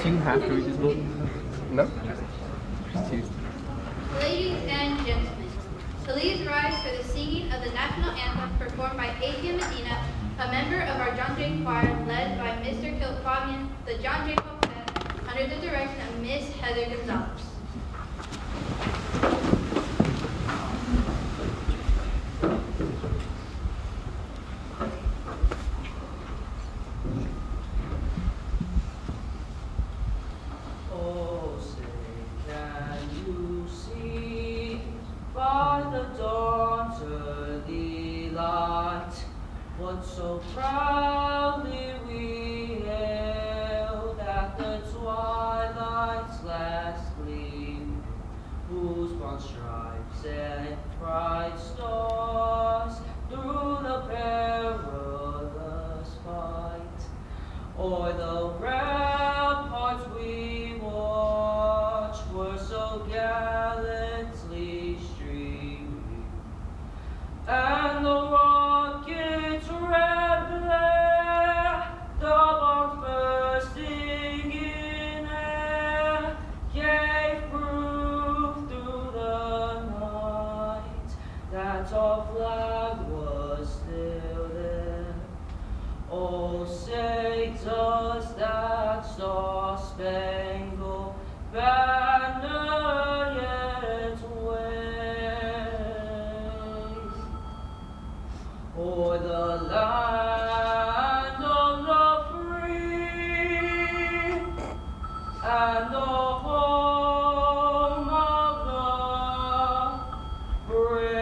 Do you have to read this book? No? Just two. Ladies and gentlemen, please rise for the singing of the national anthem performed by Athea Medina, a member of our John Jay Choir led by Mr. Kilt Fabian, the John Jay Quartet, under the direction of Miss Heather Gonzalez. Oh, say, can you see by the dawn's early light what so proudly we hailed at the twilight's last gleam, whose broad stripes and bright stars through the perilous fight o'er the ramparts we watched were so gallantly streaming, and the rocket's red glare, the bombs bursting in air, gave proof through the night that our flag was still there. Oh, say, does that star-spangled banner yet wave o'er the land of the free and the home of the brave?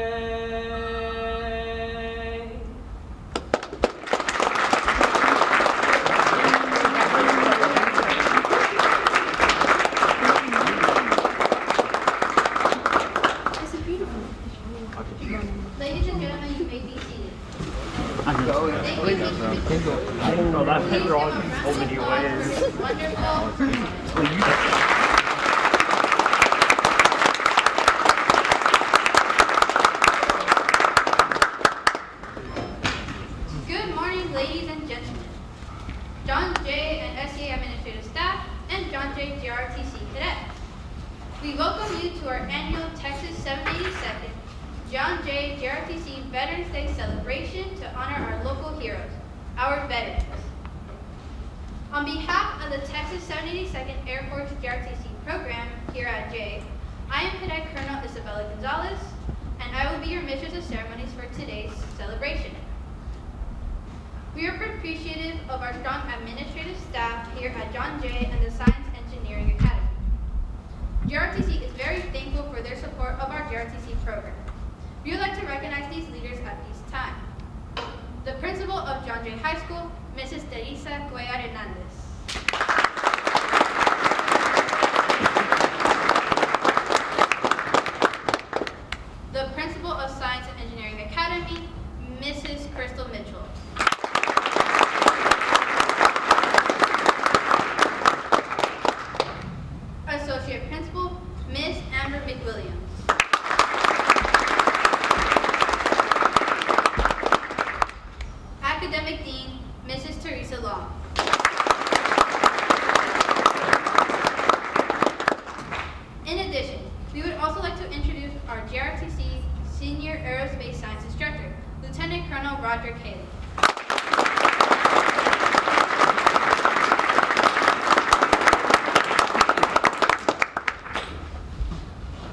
Ladies and gentlemen, you may be seated. Bro, that picture all so many ways. Wonderful. Good morning, ladies and gentlemen. John Jay and SCA administrative staff and John Jay JRTC cadets. We welcome you to our annual Texas 782nd John Jay JRTC Veterans Day celebration to honor our local heroes, our veterans. On behalf of the Texas 782nd Air Force JRTC program here at Jay, I am Cadet Colonel Isabella Gonzalez, and I will be your mistress of ceremonies for today's celebration. We are appreciative of our strong administrative staff here at John Jay and the Science Engineering Academy. JRTC is very thankful for their support of our JRTC program. We would like to recognize these leaders at this time. The principal of John Jay High School, Mrs. Teresa Cuellar Hernandez. The principal of Science and Engineering Academy, Mrs. Crystal Mitchell. Associate Principal, Miss Amber McWilliams. Academic Dean, Mrs. Teresa Long. In addition, we would also like to introduce our JRTC Senior Aerospace Science Instructor, Lieutenant Colonel Roger Cayley.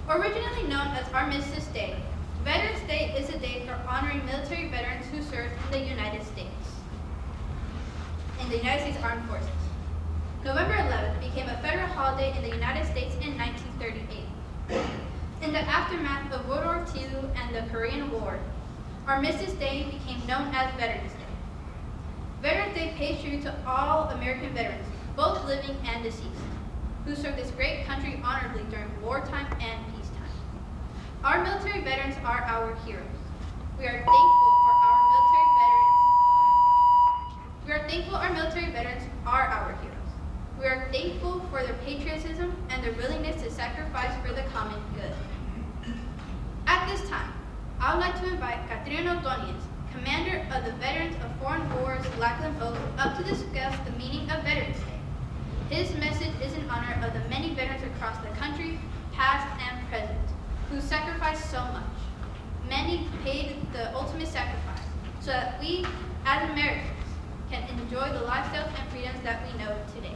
Originally known as Armistice Day, Veterans Day is a day for honoring military veterans who served in the United States Armed Forces. November 11th became a federal holiday in the United States in 1938. In the aftermath of World War II and the Korean War, Armistice Day became known as Veterans Day. Veterans Day pays tribute to all American veterans, both living and deceased, who served this great country honorably during wartime and peacetime. Our military veterans are our heroes. We are thankful our military veterans are our heroes. We are thankful for their patriotism and their willingness to sacrifice for the common good. At this time, I would like to invite Catriona Ordóñez, Commander of the Veterans of Foreign Wars Lackland Oak, up to discuss the meaning of Veterans Day. His message is honor of the many veterans across the country, past and present, who sacrificed so much. Many paid the ultimate sacrifice so that we, as Americans, can enjoy the lifestyles and freedoms that we know today.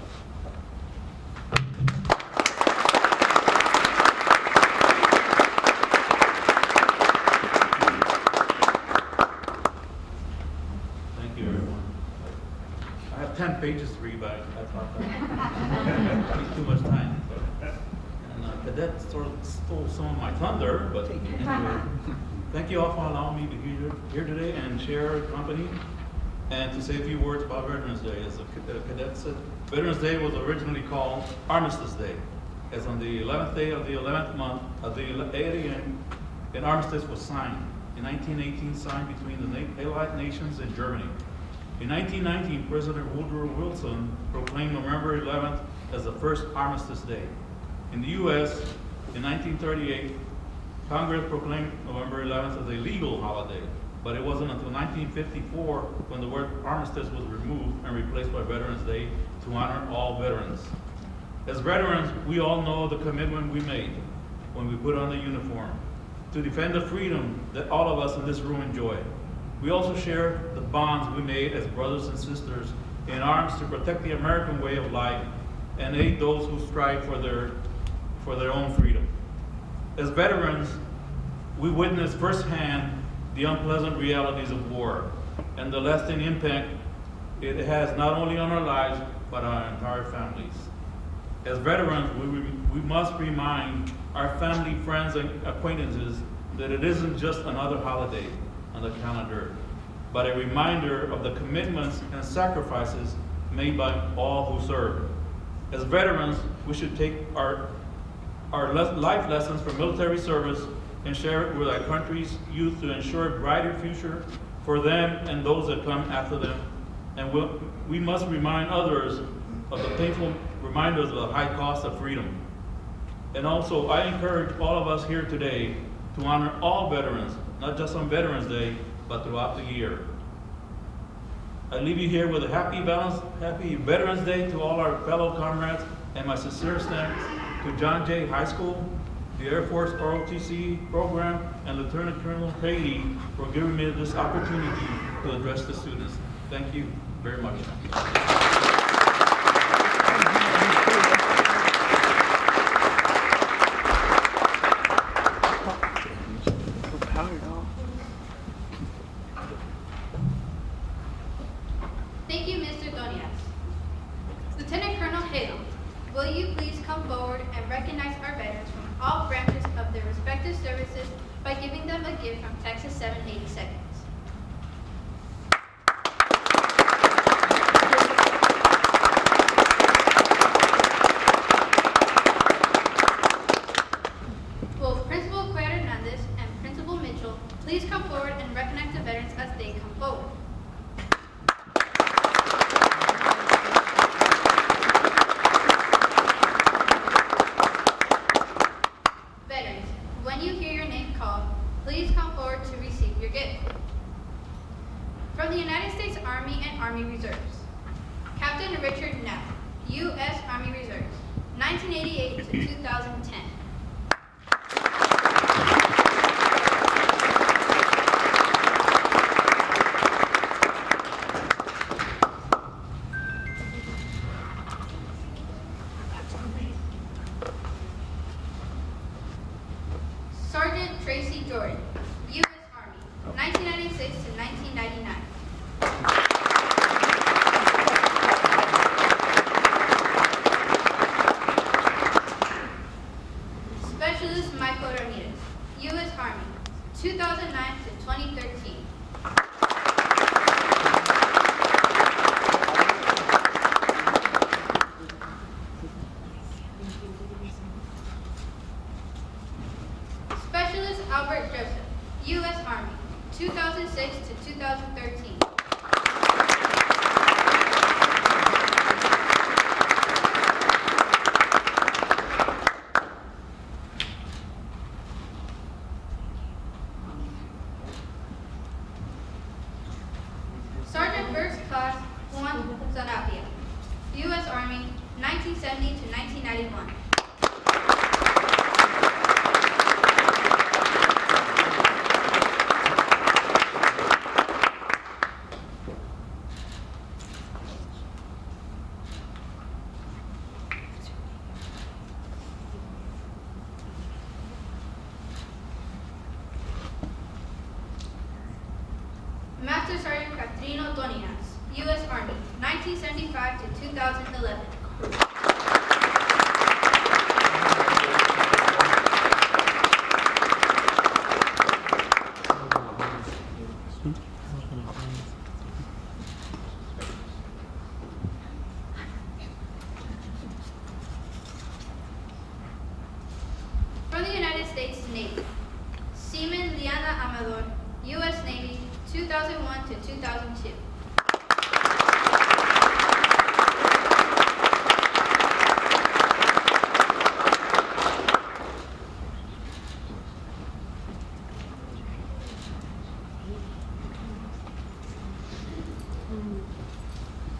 Thank you, everyone. I have 10 pages to read, but I thought that takes too much time. And Cadet sort of stole some of my thunder, but anyway. Thank you all for allowing me to be here today and share company and to say a few words about Veterans Day. As a cadet said, Veterans Day was originally called Armistice Day, as on the 11th day of the 11th month of the 8 a.m. an armistice was signed. In 1918, signed between the Allied nations and Germany. In 1919, President Woodrow Wilson proclaimed November 11th as the first Armistice Day. In the U.S., in 1938, Congress proclaimed November 11th as a legal holiday, but it wasn't until 1954 when the word armistice was removed and replaced by Veterans Day to honor all veterans. As veterans, we all know the commitment we made when we put on the uniform to defend the freedom that all of us in this room enjoy. We also share the bonds we made as brothers and sisters in arms to protect the American way of life and aid those who strive for their own freedom. As veterans, we witness firsthand the unpleasant realities of war and the lasting impact it has not only on our lives, but our entire families. As veterans, we must remind our family, friends, and acquaintances that it isn't just another holiday on the calendar, but a reminder of the commitments and sacrifices made by all who serve. As veterans, we should take our life lessons from military service and share it with our country's youth to ensure a brighter future for them and those that come after them. And we must remind others of the painful reminders of the high cost of freedom. And also, I encourage all of us here today to honor all veterans, not just on Veterans Day, but throughout the year. I leave you here with a happy Veterans Day to all our fellow comrades, and my sincere thanks to John Jay High School, the Air Force ROTC program, and Lieutenant Colonel Haley for giving me this opportunity to address the students. Thank you very much. Thank you, Mr. Donias. Lieutenant Colonel Haley, will you please come forward and recognize our veterans from all branches of their respective services by giving them a gift from Texas 780 Seconds. Will Principal Hernandez and Principal Mitchell please come forward and recognize the veterans as they come forward. Veterans, when you hear your name called, please come forward to receive your gift. From the United States Army and Army Reserves, Captain Richard Knapp, U.S. Army Reserves, 1988 to 2010. Sergeant Tracy Jordan, U.S. Army, 1996 to 1999. 1970 to 1991. Master Sergeant Catrino Doninas, U.S. Army, 1975 to 2011. From the United States Navy, Seaman Liana Amador, U.S. Navy, 2001 to 2002.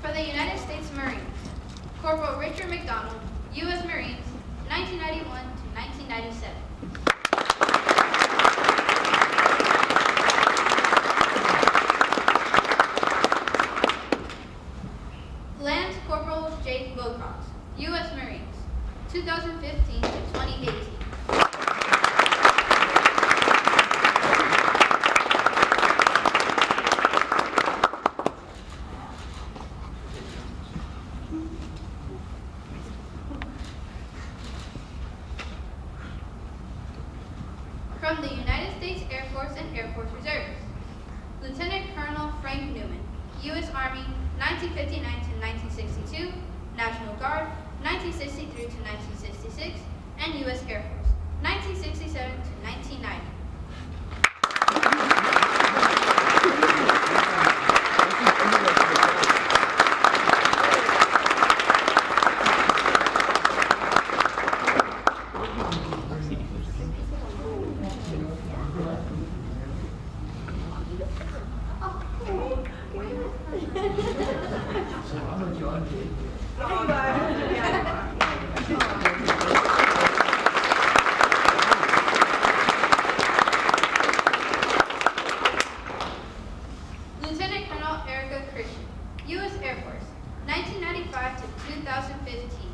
For the United States Marines, Corporal Richard McDonald, U.S. Marines, 1991 to 1997. Lance Corporal Jake Wilcox, U.S. Marines, 2015 to 2018. From the United States Air Force and Air Force Reserves, Lieutenant Colonel Frank Newman, U.S. Army, 1959 to 1962, National Guard, 1963 to 1966, and U.S. Air Force, 1967 to 1990. Lieutenant Colonel Erica Christian, U.S. Air Force, 1995 to 2015.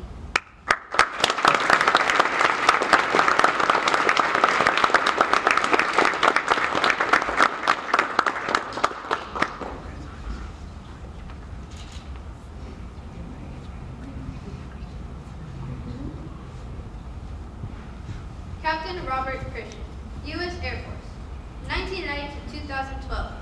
Captain Robert Christian, U.S. Air Force, 1990 to 2012.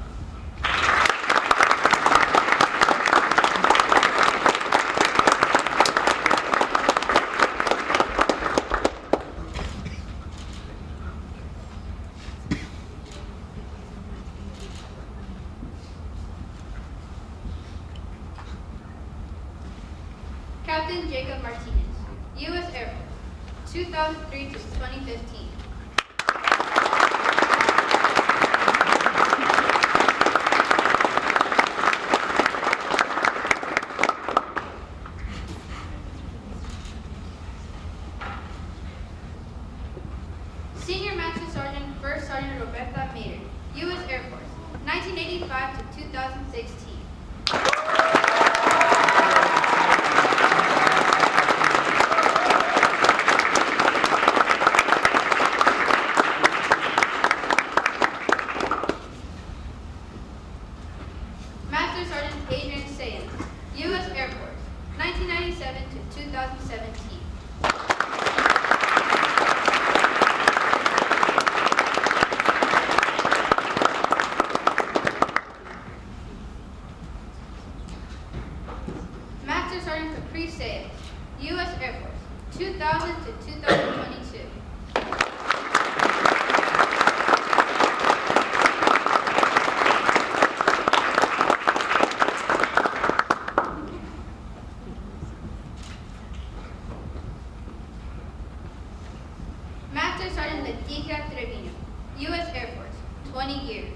Captain Jacob Martinez, U.S. Air Force, 2003 to 2015. Senior Master Sergeant First Sergeant Roberta Mater, U.S. Air Force, 1985 to 2016. Master Sergeant Adrian Sayans, U.S. Air Force, 1997 to 2017. Master Sergeant Caprice Sayans, U.S. Air Force, 2000 to 2022. Master Sergeant Leticia Trevino, U.S. Air Force, 20 years.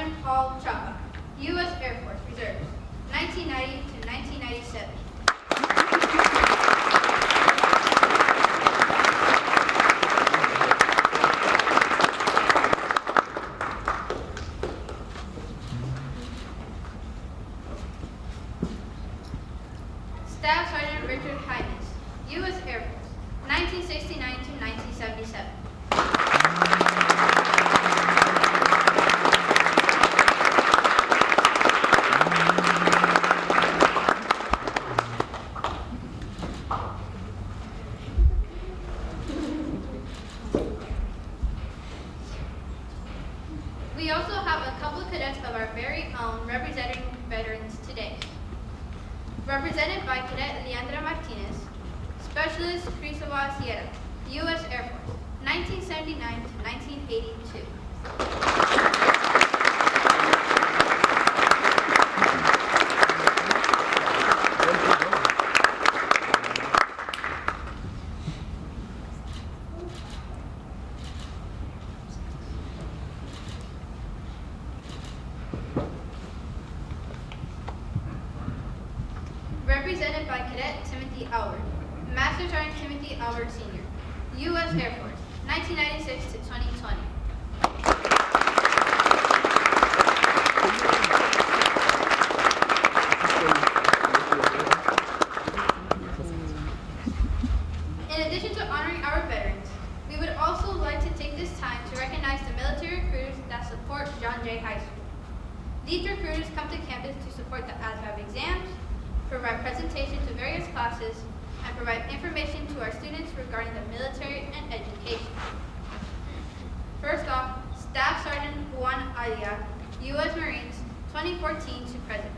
Sergeant Paul Chapa, U.S. Air Force Reserves, 1990 to 1997. Staff Sergeant Richard Hines, U.S. Air Force, 1969 to 1977. We also have a couple of cadets of our very own representing veterans today. Represented by Cadet Leandra Martinez, Specialist Cristobal Sierra, U.S. Air Force, 1979 to 1982. Represented by Cadet Timothy Albert, Master Sergeant Timothy Albert Sr., U.S. Air Force, 1996 to 2020. In addition to honoring our veterans, we would also like to take this time to recognize the military recruiters that support John Jay High School. These recruiters come to campus to support the ASVAB exams, provide presentations to various classes, and provide information to our students regarding the military and education. First off, Staff Sergeant Juan Alia, U.S. Marines, 2014 to present.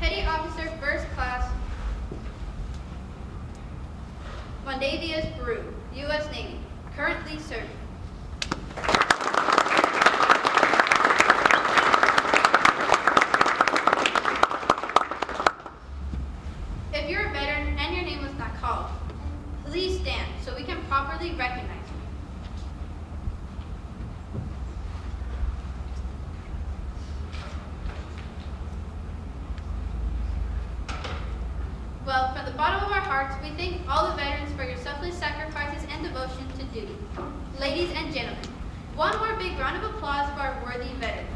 Petty Officer First Class Mondavius Brew, U.S. Navy, currently serving. If you're a veteran and your name was not called, please stand so we can properly recognize you. Well, from the bottom of our hearts, we thank all the veterans for your selfless sacrifices and devotion to duty. Ladies and gentlemen, one more big round of applause for our worthy veterans.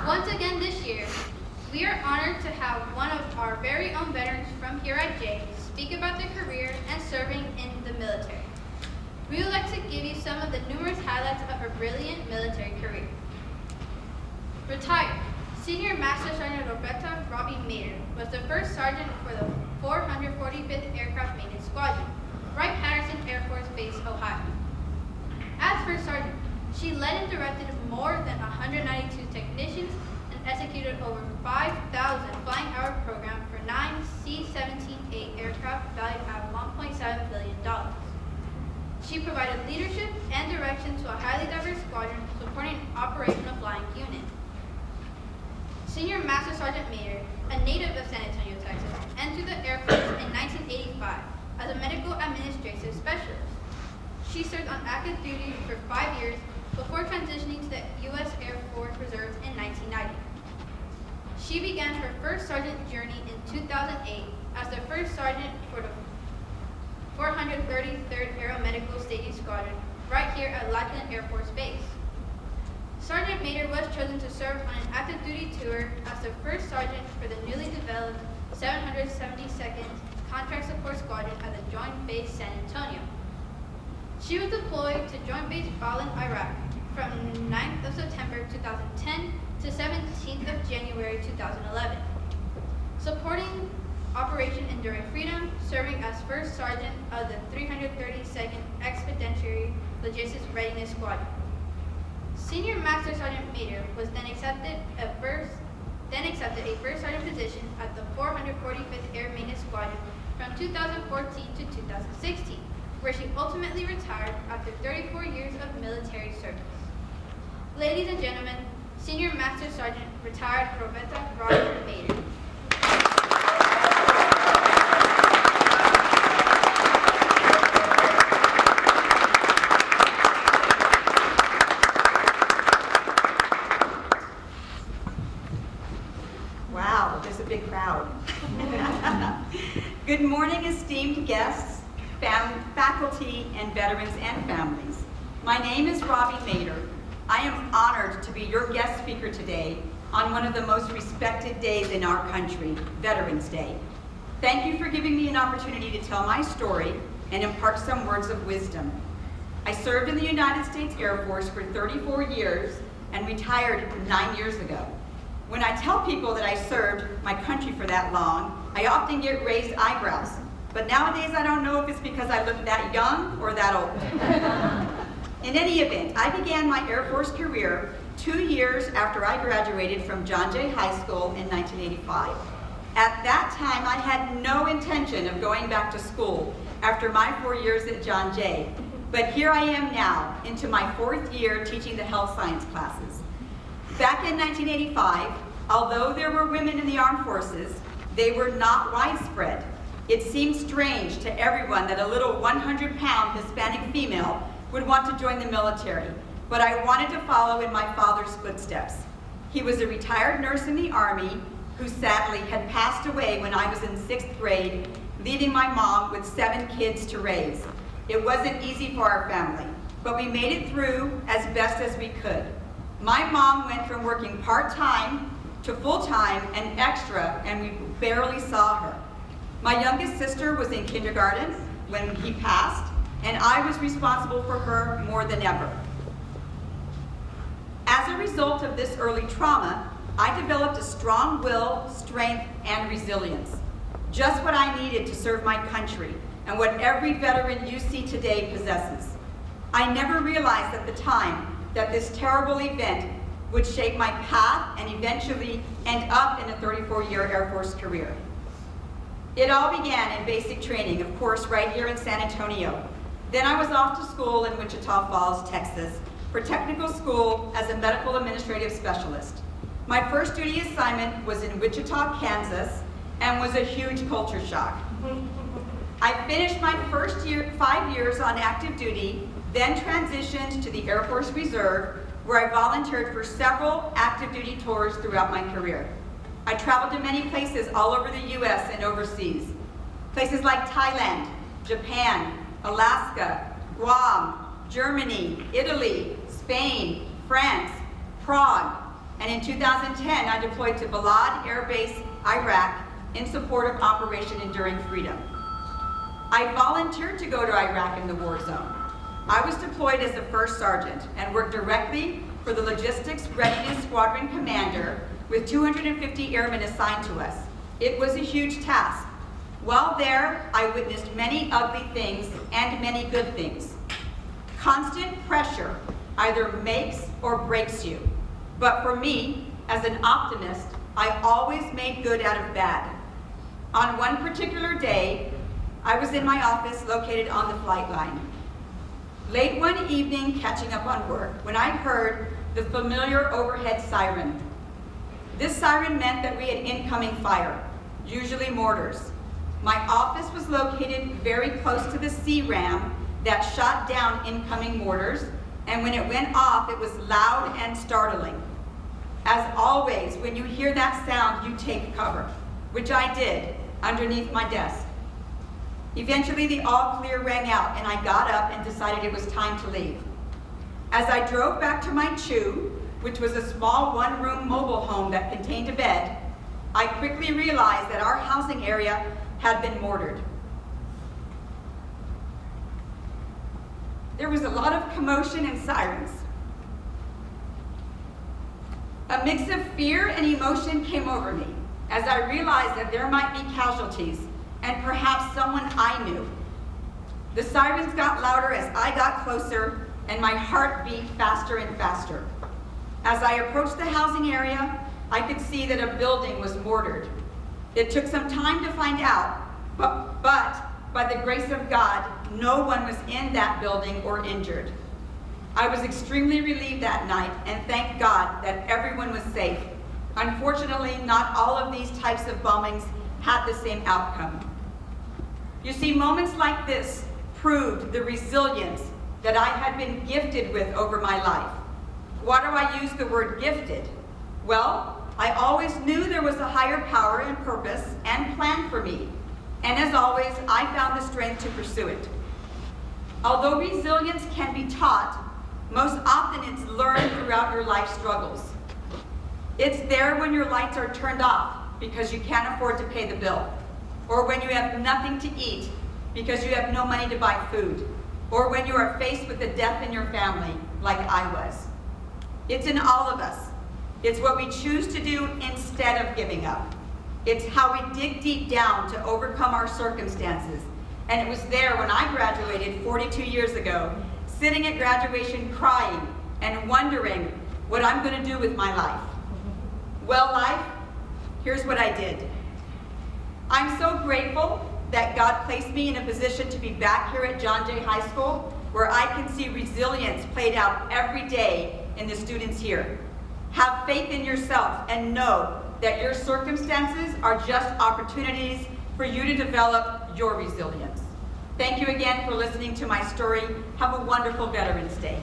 Once again this year, we are honored to have one of our very own veterans from here at Jay speak about their career and serving in the military. We would like to give you some of the numerous highlights of her brilliant military career. Retired, Senior Master Sergeant Roberta Robbie Mayer was the first sergeant for the 445th Aircraft Maintenance Squadron, Wright-Patterson Air Force Base, Ohio. As first sergeant, she led and directed more than 192 technicians and executed over 5,000 flying hour program for 9 C-17A aircraft valued at $1.7 billion. She provided leadership and direction to a highly diverse squadron supporting an operational flying unit. Senior Master Sergeant Mayer, a native of San Antonio, Texas, entered the Air Force in 1985 as a medical administrative specialist. She served on active duty for 5 years before transitioning to the U.S. Air Force Reserves in 1990. She began her first sergeant journey in 2008 as the first sergeant for the 433rd Aeromedical Staging Squadron right here at Lackland Air Force Base. Sergeant Mater was chosen to serve on an active duty tour as the first sergeant for the newly developed 772nd Contract Support Squadron at the Joint Base San Antonio. She was deployed to Joint Base Balin, Iraq from 9th of September 2010 to 17th of January 2011, supporting Operation Enduring Freedom, serving as First Sergeant of the 332nd Expeditionary Logistics Readiness Squadron. Senior Master Sergeant Mater was then accepted to a first sergeant position at the 445th Air Maintenance Squadron from 2014 to 2016, where she ultimately retired after 34 years of military service. Ladies and gentlemen, Senior Master Sergeant retired Proveta Roger Mader. Wow, there's a big crowd. Good morning, esteemed guests, faculty, and veterans and families. My name is Robbie Mader. I am honored to be your guest speaker today on one of the most respected days in our country, Veterans Day. Thank you for giving me an opportunity to tell my story and impart some words of wisdom. I served in the United States Air Force for 34 years and retired 9 years ago. When I tell people that I served my country for that long, I often get raised eyebrows. But nowadays, I don't know if it's because I look that young or that old. In any event, I began my Air Force career 2 years after I graduated from John Jay High School in 1985. At that time, I had no intention of going back to school after my 4 years at John Jay. But here I am now, into my 4th year teaching the health science classes. Back in 1985, although there were women in the armed forces, they were not widespread. It seemed strange to everyone that a little 100-pound Hispanic female would want to join the military, but I wanted to follow in my father's footsteps. He was a retired nurse in the Army who sadly had passed away when I was in 6th grade, leaving my mom with 7 kids to raise. It wasn't easy for our family, but we made it through as best as we could. My mom went from working part-time to full-time and extra, and we barely saw her. My youngest sister was in kindergarten when he passed, and I was responsible for her more than ever. As a result of this early trauma, I developed a strong will, strength, and resilience. Just what I needed to serve my country, and what every veteran you see today possesses. I never realized at the time that this terrible event would shape my path and eventually end up in a 34-year Air Force career. It all began in basic training, of course, right here in San Antonio. Then I was off to school in Wichita Falls, Texas, for technical school as a medical administrative specialist. My first duty assignment was in Wichita, Kansas, and was a huge culture shock. I finished my first 5 years on active duty, then transitioned to the Air Force Reserve, where I volunteered for several active duty tours throughout my career. I traveled to many places all over the US and overseas. Places like Thailand, Japan, Alaska, Guam, Germany, Italy, Spain, France, Prague, and in 2010 I deployed to Balad Air Base, Iraq, in support of Operation Enduring Freedom. I volunteered to go to Iraq in the war zone. I was deployed as a first sergeant and worked directly for the Logistics Readiness Squadron Commander with 250 airmen assigned to us. It was a huge task. While there, I witnessed many ugly things and many good things. Constant pressure either makes or breaks you. But for me, as an optimist, I always made good out of bad. On one particular day, I was in my office located on the flight line. Late one evening, catching up on work, when I heard the familiar overhead siren. This siren meant that we had incoming fire, usually mortars. My office was located very close to the C-ram that shot down incoming mortars, and when it went off, it was loud and startling. As always, when you hear that sound, you take cover, which I did underneath my desk. Eventually, the all clear rang out, and I got up and decided it was time to leave. As I drove back to my CHU, which was a small one-room mobile home that contained a bed, I quickly realized that our housing area had been mortared. There was a lot of commotion and sirens. A mix of fear and emotion came over me as I realized that there might be casualties and perhaps someone I knew. The sirens got louder as I got closer, and my heart beat faster and faster. As I approached the housing area, I could see that a building was mortared. It took some time to find out, but by the grace of God, no one was in that building or injured. I was extremely relieved that night and thanked God that everyone was safe. Unfortunately, not all of these types of bombings had the same outcome. You see, moments like this proved the resilience that I had been gifted with over my life. Why do I use the word gifted? Well, I always knew there was a higher power and purpose and plan for me. And as always, I found the strength to pursue it. Although resilience can be taught, most often it's learned throughout your life struggles. It's there when your lights are turned off because you can't afford to pay the bill, or when you have nothing to eat because you have no money to buy food, or when you are faced with the death in your family, like I was. It's in all of us. It's what we choose to do instead of giving up. It's how we dig deep down to overcome our circumstances. And it was there when I graduated 42 years ago, sitting at graduation crying and wondering what I'm going to do with my life. Well, life, here's what I did. I'm so grateful that God placed me in a position to be back here at John Jay High School, where I can see resilience played out every day in the students here. Have faith in yourself and know that your circumstances are just opportunities for you to develop your resilience. Thank you again for listening to my story. Have a wonderful Veterans Day.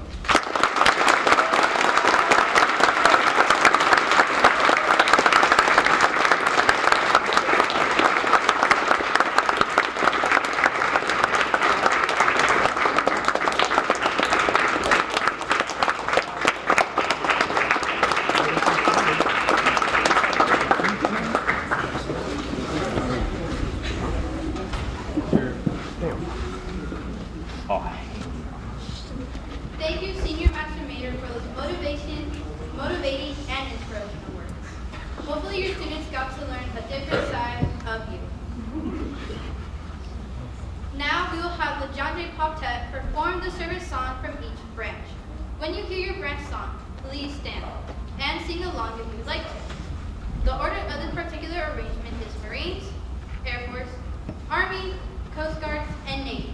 Thank you, Senior Master Mater, for those motivating, and inspirational words. Hopefully your students got to learn a different side of you. Now we will have the John Jay Quartet perform the service song from each branch. When you hear your branch song, please stand and sing along if you would like to. The order of this particular arrangement is Marines, Air Force, Army, Coast Guard, and Navy.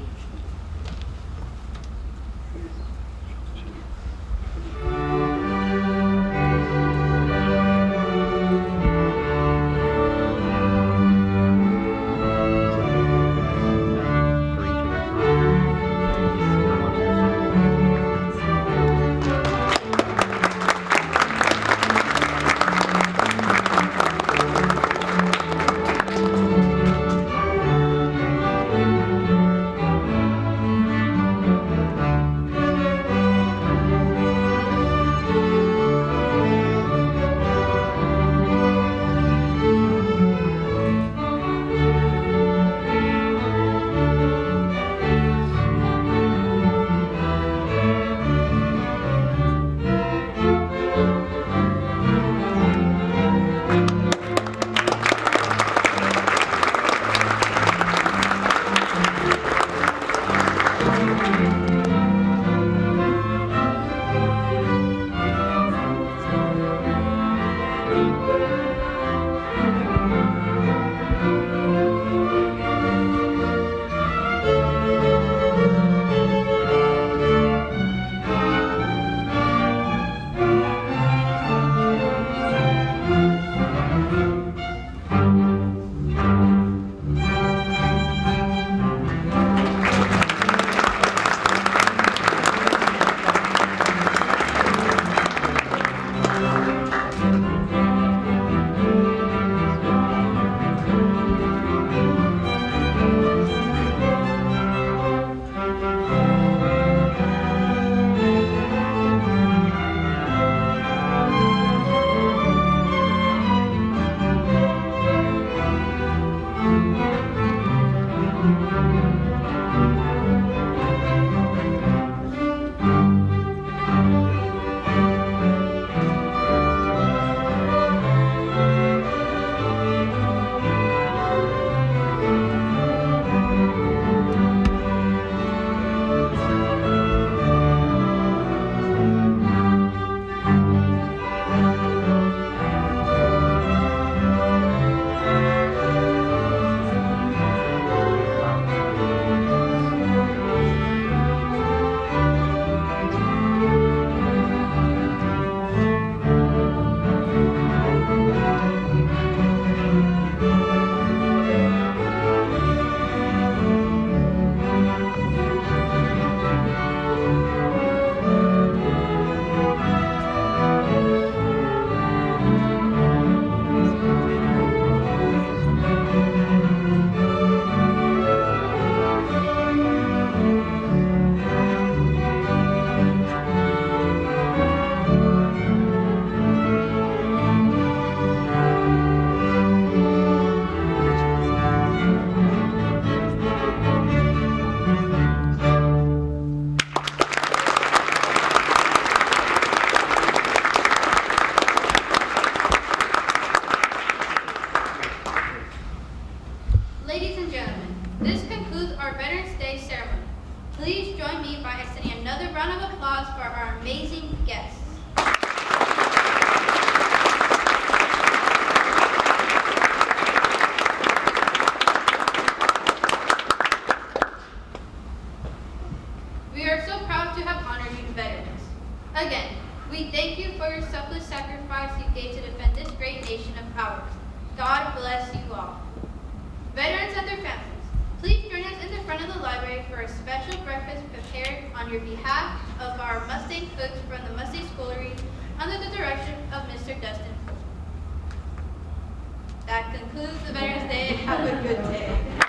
Again, we thank you for your selfless sacrifice you gave to defend this great nation of ours. God bless you all. Veterans and their families, please join us in the front of the library for a special breakfast prepared on your behalf of our Mustang cooks from the Mustang Schoolery under the direction of Mr. Dustin. That concludes the Veterans Day. Have a good day.